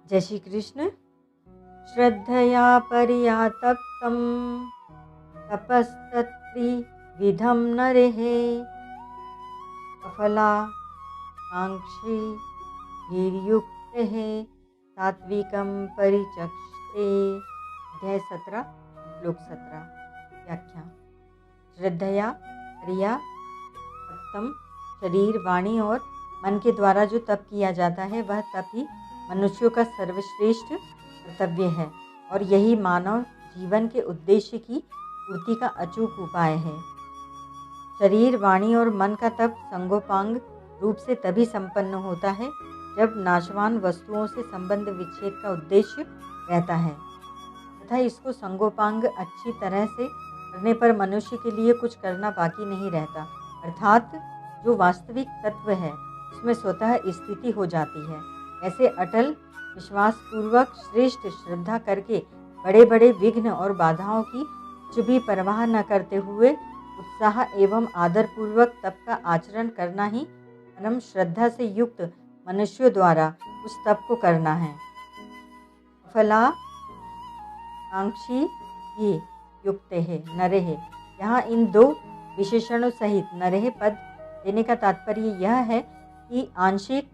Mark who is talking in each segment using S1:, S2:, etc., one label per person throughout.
S1: जय श्री कृष्ण। श्रद्धया पर्यातप्तं तपस्तत्त्रिविधं नरेः अफलाकाङ्क्षी धीर्युक्तेः सात्विकं परिचक्षते। अध्याय 17 श्लोक 17। व्याख्या। श्रद्धया पर्यातप्तं शरीर, वाणी और मन के द्वारा जो तप किया जाता है वह तप ही मनुष्यों का सर्वश्रेष्ठ कर्तव्य है और यही मानव जीवन के उद्देश्य की पूर्ति का अचूक उपाय है। शरीर, वाणी और मन का तप संगोपांग रूप से तभी संपन्न होता है जब नाशवान वस्तुओं से संबंध विच्छेद का उद्देश्य रहता है तथा इसको संगोपांग अच्छी तरह से करने पर मनुष्य के लिए कुछ करना बाकी नहीं रहता, अर्थात जो वास्तविक तत्व है उसमें स्वतः स्थिति हो जाती है। ऐसे अटल विश्वास पूर्वक श्रेष्ठ श्रद्धा करके बड़े बड़े विघ्न और बाधाओं की कुछ भी परवाह न करते हुए उत्साह एवं आदर पूर्वक तप का आचरण करना ही परम श्रद्धा से युक्त मनुष्यों द्वारा उस तप को करना है। फलाकांक्षी ही युक्त है नरेह। यहाँ इन दो विशेषणों सहित नरेह पद देने का तात्पर्य यह है कि आंशिक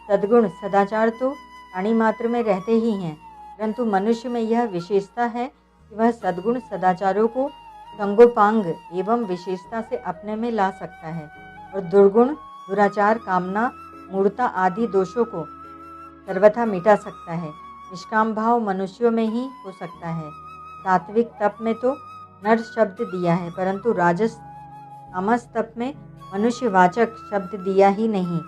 S1: सद्गुण सदाचार तो प्राणी मात्र में रहते ही हैं, परंतु मनुष्य में यह विशेषता है कि वह सद्गुण सदाचारों को संगोपांग एवं विशेषता से अपने में ला सकता है और दुर्गुण, दुराचार, कामना, मूढ़ता आदि दोषों को सर्वथा मिटा सकता है। निष्काम भाव मनुष्यों में ही हो सकता है। सात्विक तप में तो नर शब्द दिया है, परंतु राजस तामस तप में मनुष्यवाचक शब्द दिया ही नहीं।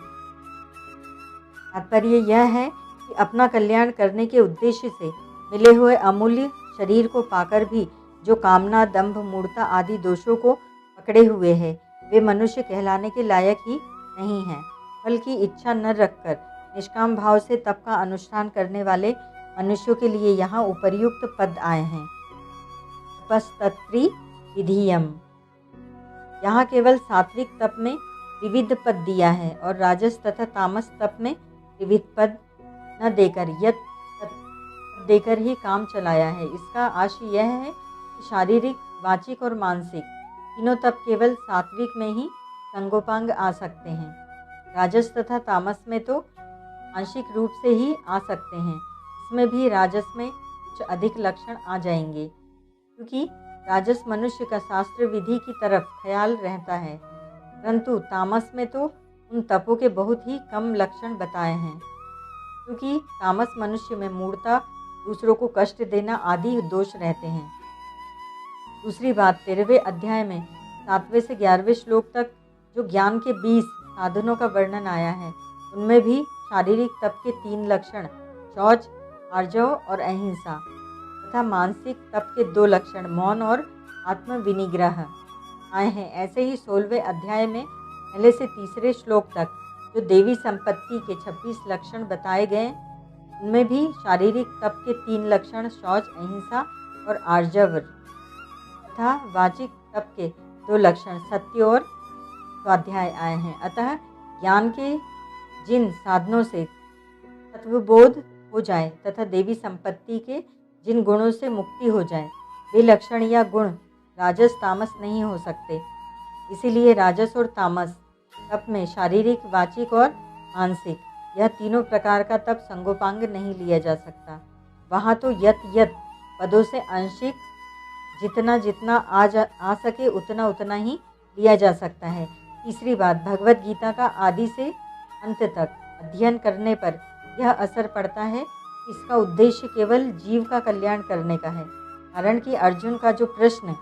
S1: तात्पर्य यह है कि अपना कल्याण करने के उद्देश्य से मिले हुए अमूल्य शरीर को पाकर भी जो कामना, दंभ, मूढ़ता आदि दोषों को पकड़े हुए है वे मनुष्य कहलाने के लायक ही नहीं हैं। फल की इच्छा न रखकर निष्काम भाव से तप का अनुष्ठान करने वाले मनुष्यों के लिए यहाँ उपर्युक्त पद आए हैं। तपस्तत्रि विधीयम। यहाँ केवल सात्विक तप में विविध पद दिया है और राजस तथा तामस तप में विविध पद न देकर यत देकर ही काम चलाया है। इसका आशय यह है कि शारीरिक, वाचिक और मानसिक तीनों तप केवल सात्विक में ही संगोपांग आ सकते हैं। राजस तथा तामस में तो आंशिक रूप से ही आ सकते हैं। इसमें भी राजस में कुछ अधिक लक्षण आ जाएंगे, क्योंकि राजस मनुष्य का शास्त्र विधि की तरफ ख्याल रहता है, परंतु तामस में तो उन तपों के बहुत ही कम लक्षण बताए हैं, क्योंकि तामस मनुष्य में मूढ़ता, दूसरों को कष्ट देना आदि दोष रहते हैं। दूसरी बात, 13वें अध्याय में 7वें से 11वें श्लोक तक जो ज्ञान के 20 साधनों का वर्णन आया है उनमें भी शारीरिक तप के 3 लक्षण शौच, आर्जव और अहिंसा तथा मानसिक तप के 2 लक्षण मौन और आत्मविनिग्रह आए हैं। ऐसे ही 16वें अध्याय में पहले से 3रे श्लोक तक जो देवी संपत्ति के 26 लक्षण बताए गए उनमें भी शारीरिक तप के 3 लक्षण शौच, अहिंसा और आर्जव तथा वाचिक तप के 2 लक्षण सत्य और स्वाध्याय आए हैं। अतः ज्ञान के जिन साधनों से तत्वबोध हो जाए तथा देवी संपत्ति के जिन गुणों से मुक्ति हो जाए वे लक्षण या गुण राजस तामस नहीं हो सकते। इसीलिए राजस और तामस तप में शारीरिक, वाचिक और मानसिक यह तीनों प्रकार का तप संगोपांग नहीं लिया जा सकता। वहाँ तो यत यत पदों से आंशिक जितना जितना आ सके उतना उतना ही लिया जा सकता है। तीसरी बात, भगवत गीता का आदि से अंत तक अध्ययन करने पर यह असर पड़ता है कि इसका उद्देश्य केवल जीव का कल्याण करने का है, कारण कि अर्जुन का जो प्रश्न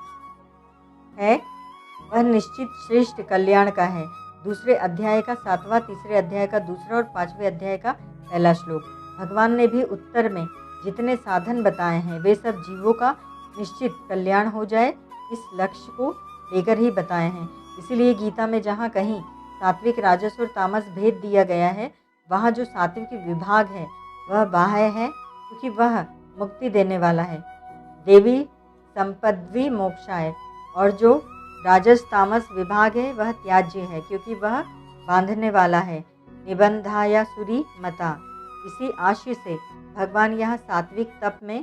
S1: है वह निश्चित श्रेष्ठ कल्याण का है। दूसरे अध्याय का 7वां, तीसरे अध्याय का 2रा और 5वें अध्याय का 1ला श्लोक। भगवान ने भी उत्तर में जितने साधन बताए हैं वे सब जीवों का निश्चित कल्याण हो जाए इस लक्ष्य को लेकर ही बताए हैं। इसीलिए गीता में जहाँ कहीं सात्विक, राजस और तामस भेद दिया गया है वहाँ जो सात्विक विभाग है वह बाह्य है, क्योंकि वह मुक्ति देने वाला है, देवी संपद्वी मोक्षाय, और जो राजस तामस विभाग है वह त्याज्य है, क्योंकि वह बांधने वाला है, निबंधायासुरी मता। इसी आशय से भगवान यहाँ सात्विक तप में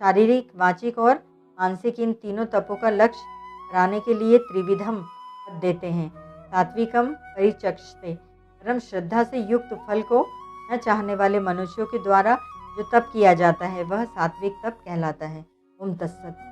S1: शारीरिक, वाचिक और मानसिक इन तीनों तपों का लक्ष्य कराने के लिए त्रिविधम पद देते हैं। सात्विकम परिचक्षते, परम श्रद्धा से युक्त फल को न चाहने वाले मनुष्यों के द्वारा जो तप किया जाता है वह सात्विक तप कहलाता है। ओम तत्सत।